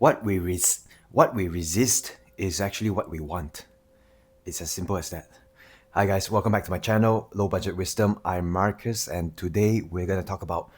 What we what we resist is actually what we want. It's as simple as that. Hi guys, welcome back to my channel, Low Budget Wisdom. I'm Marcus, and today we're gonna talk about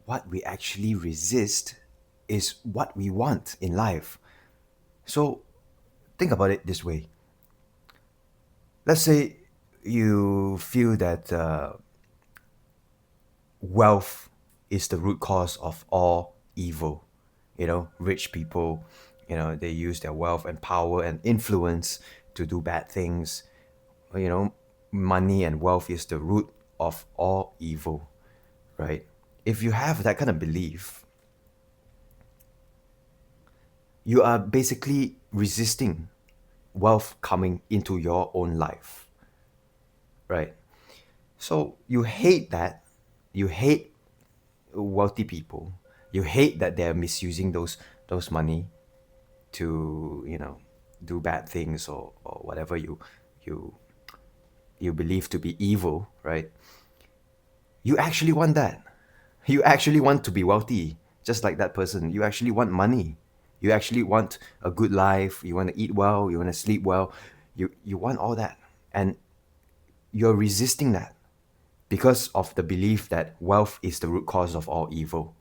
what we actually resist is what we want in life. So think about it this way. Let's say you feel that wealth is the root cause of all evil. Rich people, they use their wealth and power and influence to do bad things. you know, Money and wealth is the root of all evil, right? If you have that kind of belief, you are basically resisting wealth coming into your own life, right? So you hate that. You hate wealthy people. You hate that they're misusing those money to, do bad things or whatever you you believe to be evil, right? You actually want that. You actually want to be wealthy, just like that person. You actually want money. You actually want a good life. You want to eat well. You want to sleep well. You want all that. And you're resisting that because of the belief that wealth is the root cause of all evil,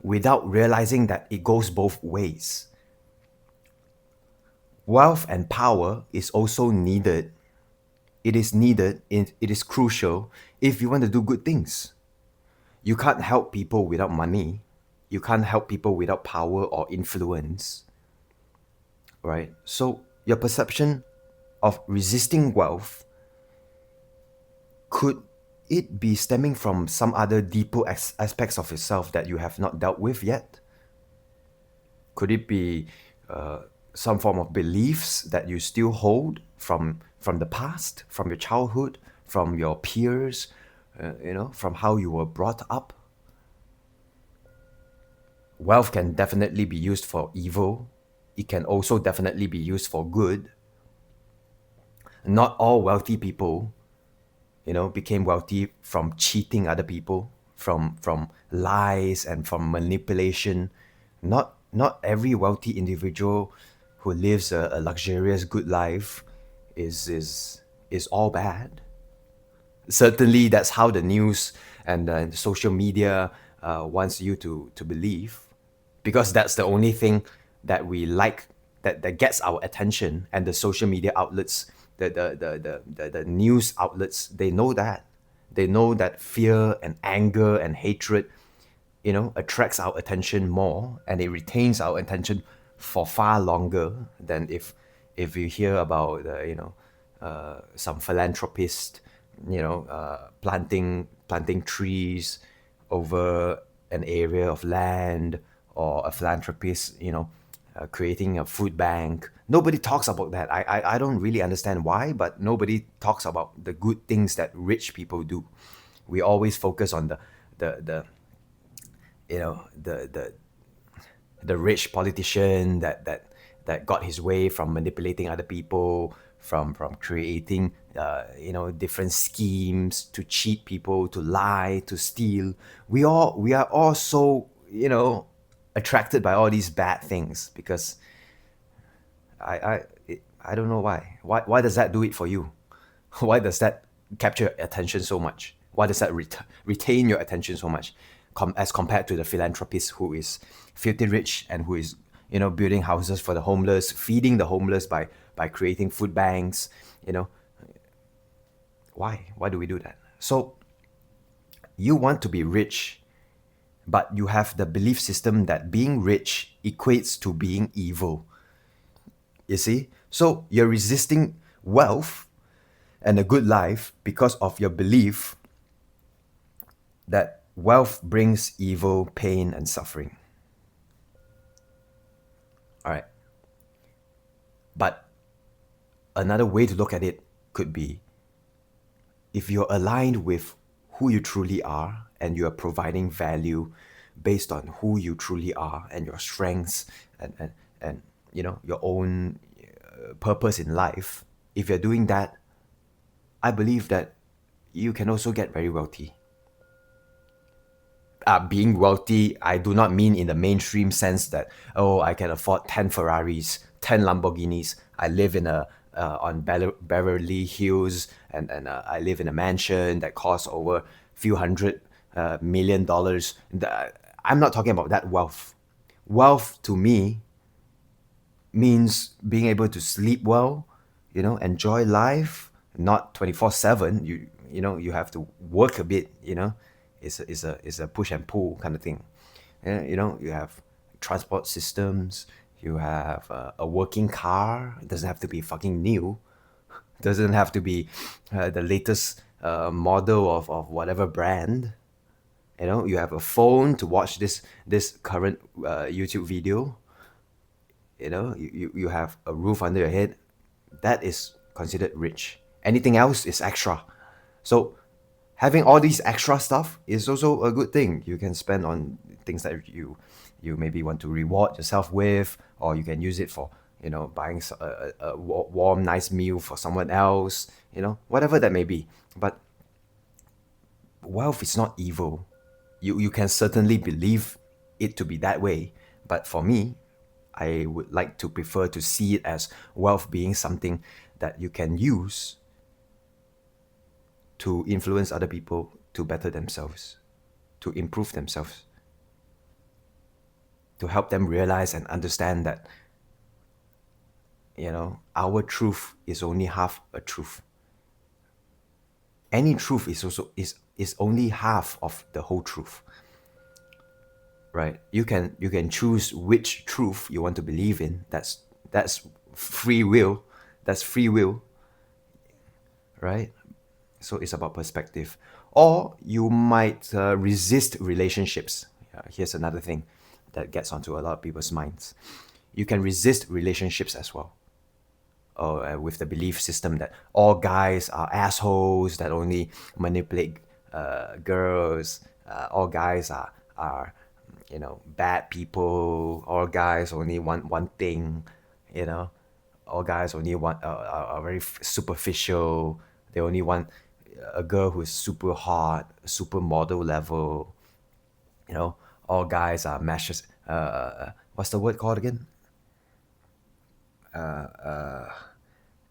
without realizing that it goes both ways. Wealth and power is also needed. It is needed, it is crucial if you want to do good things. You can't help people without money. You can't help people without power or influence, right? So your perception of resisting wealth, could it be stemming from some other deeper aspects of yourself that you have not dealt with yet? Could it be some form of beliefs that you still hold from the past, from your childhood, from your peers, from how you were brought up? Wealth can definitely be used for evil. It can also definitely be used for good. Not all wealthy people, became wealthy from cheating other people, from lies and from manipulation. Not every wealthy individual who lives a luxurious good life is all bad. Certainly, that's how the news and social media wants you to believe, because that's the only thing that we like, that gets our attention. And the social media outlets, the news outlets, they know that fear and anger and hatred, attracts our attention more, and it retains our attention for far longer than if you hear about some philanthropist, planting trees over an area of land, or a philanthropist, creating a food bank. Nobody talks about that. I don't really understand why, but nobody talks about the good things that rich people do. We always focus on the you know the rich politician that got his way from manipulating other people, from creating different schemes to cheat people, to lie, to steal. We are all so attracted by all these bad things, because I don't know why does that do it for you? Why does that capture your attention so much? Why does that retain your attention so much, as compared to the philanthropist who is filthy rich and who is building houses for the homeless, feeding the homeless by creating food banks? Why do we do that? So you want to be rich, but you have the belief system that being rich equates to being evil. You see? So you're resisting wealth and a good life because of your belief that wealth brings evil, pain, and suffering. All right. But another way to look at it could be, if you're aligned with who you truly are and you are providing value based on who you truly are and your strengths, and your own purpose in life, if you're doing that, I believe that you can also get very wealthy. being wealthy, I do not mean in the mainstream sense that, oh, I can afford 10 Ferraris, 10 Lamborghinis. I live in on Beverly Hills, and I live in a mansion that costs over few hundred $1 million. I'm not talking about that wealth. Wealth to me means being able to sleep well, enjoy life, not 24/7. You have to work a bit. It's a push and pull kind of thing. You have transport systems. You have a working car. It doesn't have to be fucking new. It doesn't have to be the latest model of whatever brand. You have a phone to watch this current YouTube video. You have a roof under your head. That is considered rich. Anything else is extra. So having all these extra stuff is also a good thing. You can spend on things that you maybe want to reward yourself with, or you can use it for buying a warm, nice meal for someone else. Whatever that may be. But wealth is not evil. You can certainly believe it to be that way, but for me, I would like to prefer to see it as wealth being something that you can use to influence other people to better themselves, to improve themselves, to help them realize and understand that our truth is only half a truth. Any truth is only half of the whole truth. Right? You can choose which truth you want to believe in. That's free will. That's free will. Right? So it's about perspective. Or you might resist relationships. Here's another thing that gets onto a lot of people's minds. You can resist relationships as well. Or with the belief system that all guys are assholes that only manipulate girls. All guys are bad people. All guys only want one thing. All guys only want are very superficial. They only want a girl who's super hot, super model level. All guys are mashes. What's the word called again?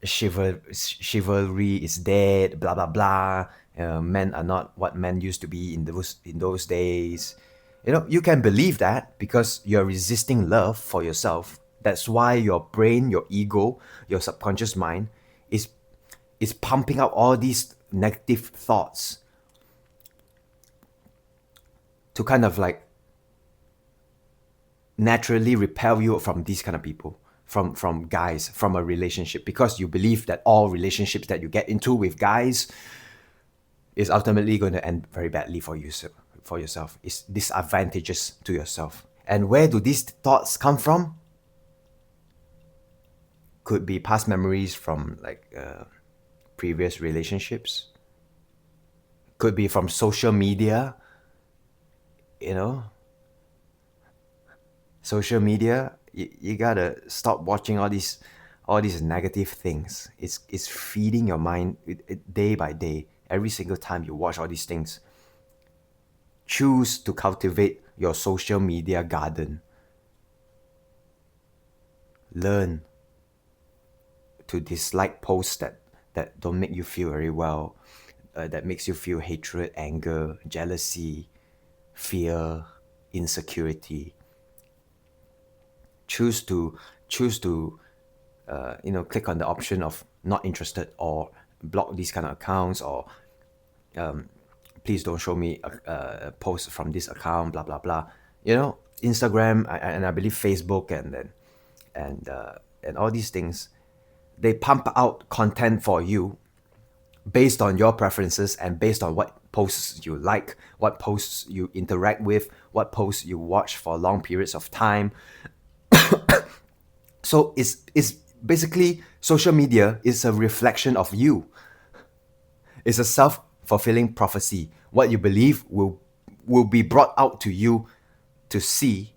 Chivalry is dead. Blah blah blah. Men are not what men used to be in those days. You can believe that because you're resisting love for yourself. That's why your brain, your ego, your subconscious mind is pumping out all these negative thoughts to kind of like naturally repel you from these kind of people, from guys, from a relationship, because you believe that all relationships that you get into with guys is ultimately going to end very badly for yourself. It's disadvantageous to yourself. And where do these thoughts come from? Could be past memories from previous relationships. Could be from social media. Social media, you gotta stop watching all these negative things. It's feeding your mind day by day. Every single time you watch all these things, choose to cultivate your social media garden. Learn to dislike posts that don't make you feel very well, that makes you feel hatred, anger, jealousy, fear, insecurity. Choose to click on the option of not interested, or block these kind of accounts, or please don't show me a post from this account, blah blah blah. Instagram and I believe Facebook and all these things, they pump out content for you based on your preferences and based on what posts you like, what posts you interact with, what posts you watch for long periods of time. So it's basically, social media is a reflection of you. It's a self-fulfilling prophecy. What you believe will be brought out to you to see.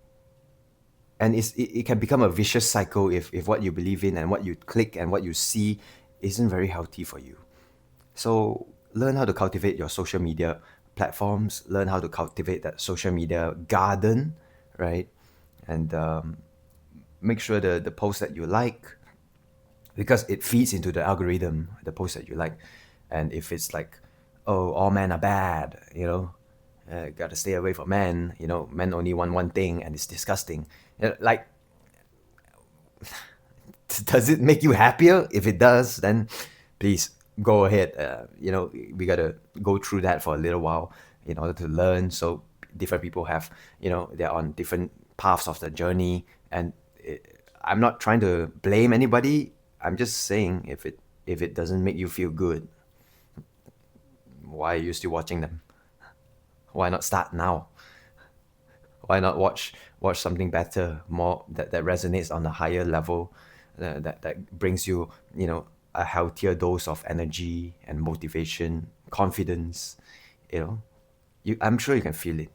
And it can become a vicious cycle if what you believe in and what you click and what you see isn't very healthy for you. So learn how to cultivate your social media platforms, learn how to cultivate that social media garden, right? And make sure the post that you like, because it feeds into the algorithm, the post that you like. And if it's like, oh, all men are bad, gotta stay away from men, men only want one thing and it's disgusting. Like, does it make you happier? If it does, then please go ahead. We gotta go through that for a little while in order to learn. So different people have, they're on different paths of the journey, and I'm not trying to blame anybody. I'm just saying, if it doesn't make you feel good, why are you still watching them? Why not start now? Why not watch something better, more that resonates on a higher level, that brings you, a healthier dose of energy and motivation, confidence. I'm sure you can feel it.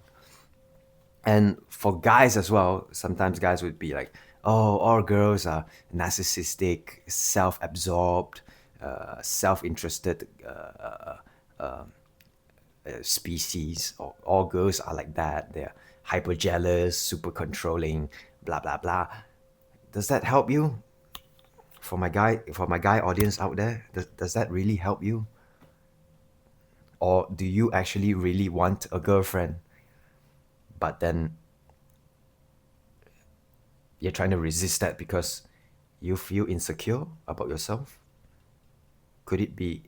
And for guys as well, sometimes guys would be like, oh, all girls are narcissistic, self-absorbed, self-interested species, or all girls are like that. They're hyper jealous, super controlling, blah blah blah. Does that help you? For my guy audience out there, does that really help you? Or do you actually really want a girlfriend, but then you're trying to resist that because you feel insecure about yourself? Could it be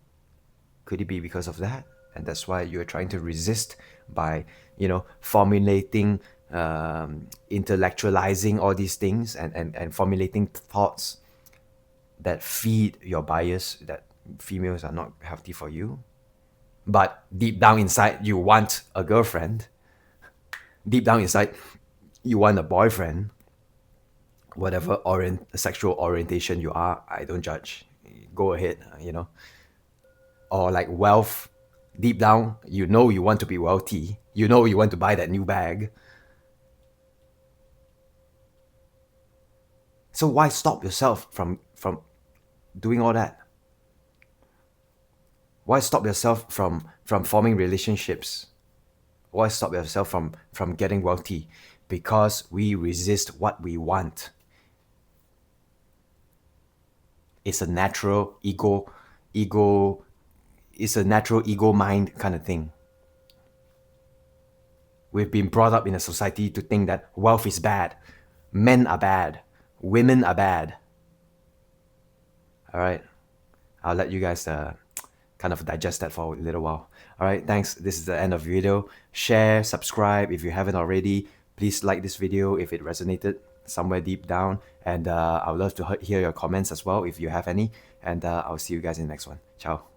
because of that? And that's why you're trying to resist by, formulating, intellectualizing all these things, and formulating thoughts that feed your bias that females are not healthy for you. But deep down inside, you want a girlfriend. Deep down inside, you want a boyfriend. Whatever sexual orientation you are, I don't judge. Go ahead, Or like wealth. Deep down, you want to be wealthy. You want to buy that new bag. So why stop yourself from doing all that? Why stop yourself from forming relationships? Why stop yourself from getting wealthy? Because we resist what we want. It's a natural ego. It's a natural ego mind kind of thing. We've been brought up in a society to think that wealth is bad, men are bad, women are bad. All right, I'll let you guys kind of digest that for a little while. All right, thanks. This is the end of the video. Share, subscribe if you haven't already. Please like this video if it resonated somewhere deep down. And I would love to hear your comments as well if you have any. And I'll see you guys in the next one. Ciao.